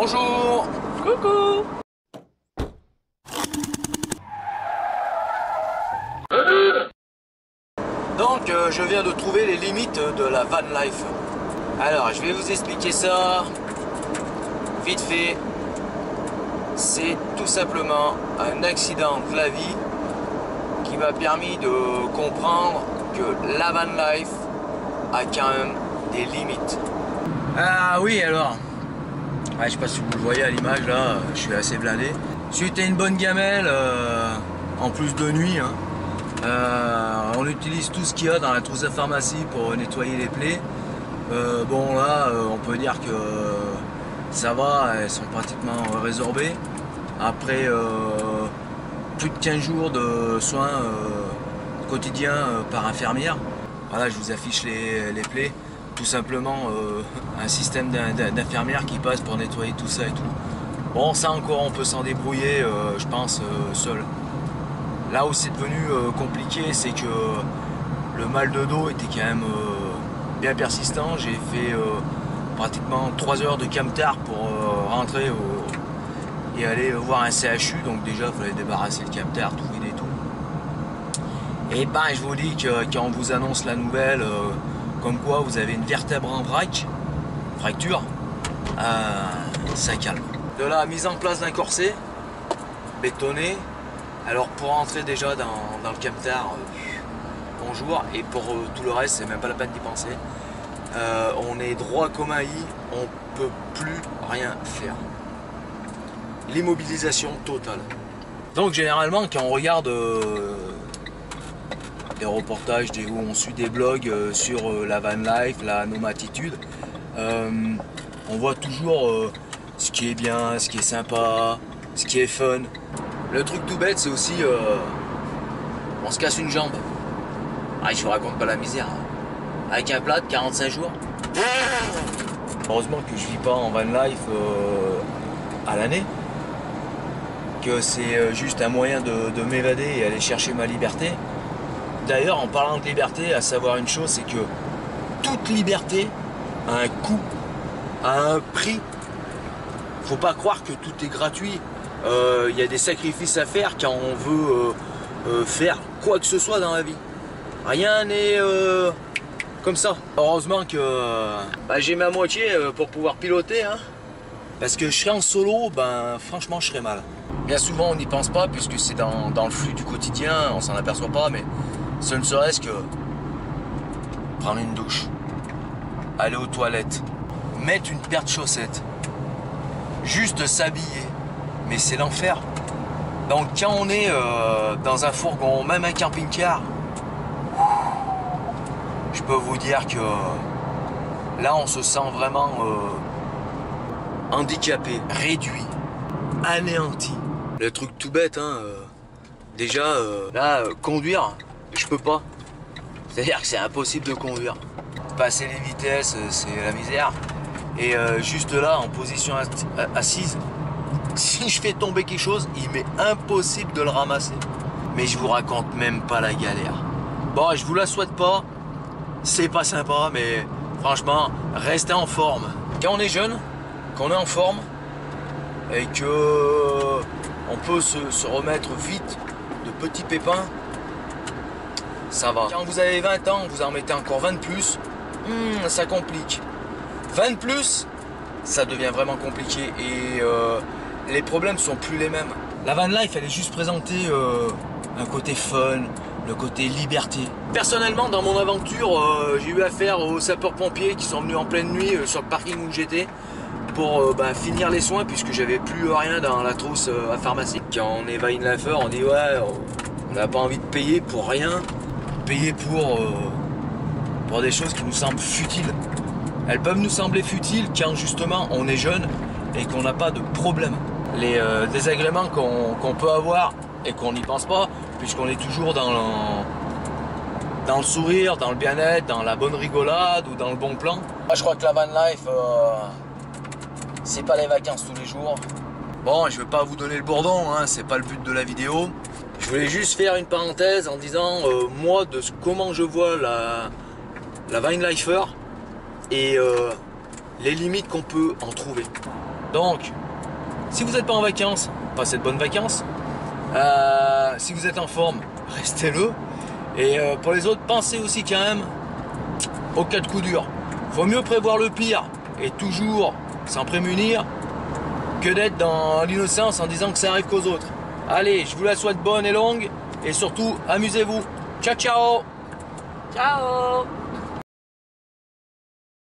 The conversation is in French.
Bonjour. Coucou. Donc je viens de trouver les limites de la van life. Alors je vais vous expliquer ça vite fait. C'est tout simplement un accident de la vie qui m'a permis de comprendre que la van life a quand même des limites. Ah oui, alors, ouais, je sais pas si vous le voyez à l'image là, je suis assez blindé. Suite à une bonne gamelle, en plus de nuit, hein, on utilise tout ce qu'il y a dans la trousse à pharmacie pour nettoyer les plaies. Bon là, on peut dire que ça va, elles sont pratiquement résorbées. Après plus de 15 jours de soins quotidiens par infirmière. Voilà, je vous affiche les plaies. Tout simplement un système d'infirmière qui passe pour nettoyer tout ça et tout. Bon, ça encore, on peut s'en débrouiller, je pense, seul. Là où c'est devenu compliqué, c'est que le mal de dos était quand même bien persistant. J'ai fait pratiquement 3 heures de camtar pour rentrer et aller voir un CHU. Donc déjà, il fallait débarrasser le camtar, tout vider et tout. Et ben, je vous dis que quand on vous annonce la nouvelle, comme quoi vous avez une vertèbre en vrac, fracture, ça calme. De la mise en place d'un corset bétonné. Alors pour rentrer déjà dans le camtar, bonjour, et pour tout le reste, c'est même pas la peine d'y penser. On est droit comme un i, on peut plus rien faire. L'immobilisation totale. Donc généralement quand on regarde des reportages où on suit des blogs sur la van life, la nomatitude, on voit toujours ce qui est bien, ce qui est sympa, ce qui est fun. Le truc tout bête, c'est aussi on se casse une jambe. Ah, je vous raconte pas la misère. Avec un plat de 45 jours. Heureusement que je vis pas en van life à l'année. Que c'est juste un moyen de m'évader et aller chercher ma liberté. D'ailleurs, en parlant de liberté, à savoir une chose, c'est que toute liberté a un coût, a un prix. Faut pas croire que tout est gratuit. Il y a des sacrifices à faire quand on veut faire quoi que ce soit dans la vie. Rien n'est comme ça. Heureusement que j'ai ma moitié pour pouvoir piloter. Hein. Parce que je serais en solo, franchement je serais mal. Bien souvent on n'y pense pas puisque c'est dans le flux du quotidien, on s'en aperçoit pas, mais ce ne serait-ce que prendre une douche, aller aux toilettes, mettre une paire de chaussettes, juste s'habiller, mais c'est l'enfer. Donc quand on est dans un fourgon, même un camping-car, je peux vous dire que là on se sent vraiment handicapé, réduit, anéanti. Le truc tout bête, hein, déjà là conduire, je peux pas. C'est-à-dire que c'est impossible de conduire. Passer les vitesses, c'est la misère. Et juste là, en position assise, si je fais tomber quelque chose, il m'est impossible de le ramasser. Mais je vous raconte même pas la galère. Bon, je vous la souhaite pas. C'est pas sympa, mais franchement, restez en forme. Quand on est jeune, qu'on est en forme, et que on peut se remettre vite de petits pépins, ça va. Quand vous avez 20 ans, vous en mettez encore 20 de plus, ça complique. 20 de plus, ça devient vraiment compliqué et les problèmes sont plus les mêmes. La van life, elle est juste présentée un côté fun, le côté liberté. Personnellement, dans mon aventure, j'ai eu affaire aux sapeurs-pompiers qui sont venus en pleine nuit sur le parking où j'étais pour finir les soins puisque j'avais plus rien dans la trousse à pharmacie. Quand on est van lifer, on dit ouais, on n'a pas envie de payer pour rien, payer pour des choses qui nous semblent futiles. Elles peuvent nous sembler futiles quand justement on est jeune et qu'on n'a pas de problème. Les désagréments qu'on peut avoir et qu'on n'y pense pas, puisqu'on est toujours dans le sourire, dans le bien-être, dans la bonne rigolade ou dans le bon plan. Moi, je crois que la van life, c'est pas les vacances tous les jours. Bon, je vais pas vous donner le bourdon, hein, c'est pas le but de la vidéo. Je voulais juste faire une parenthèse en disant, moi, de comment je vois la van lifer et les limites qu'on peut en trouver. Donc, si vous n'êtes pas en vacances, passez de bonnes vacances. Si vous êtes en forme, restez-le. Et pour les autres, pensez aussi quand même au cas de coup dur. Faut mieux prévoir le pire et toujours s'en prémunir que d'être dans l'innocence en disant que ça arrive qu'aux autres. Allez, je vous la souhaite bonne et longue et surtout, amusez-vous. Ciao, ciao! Ciao!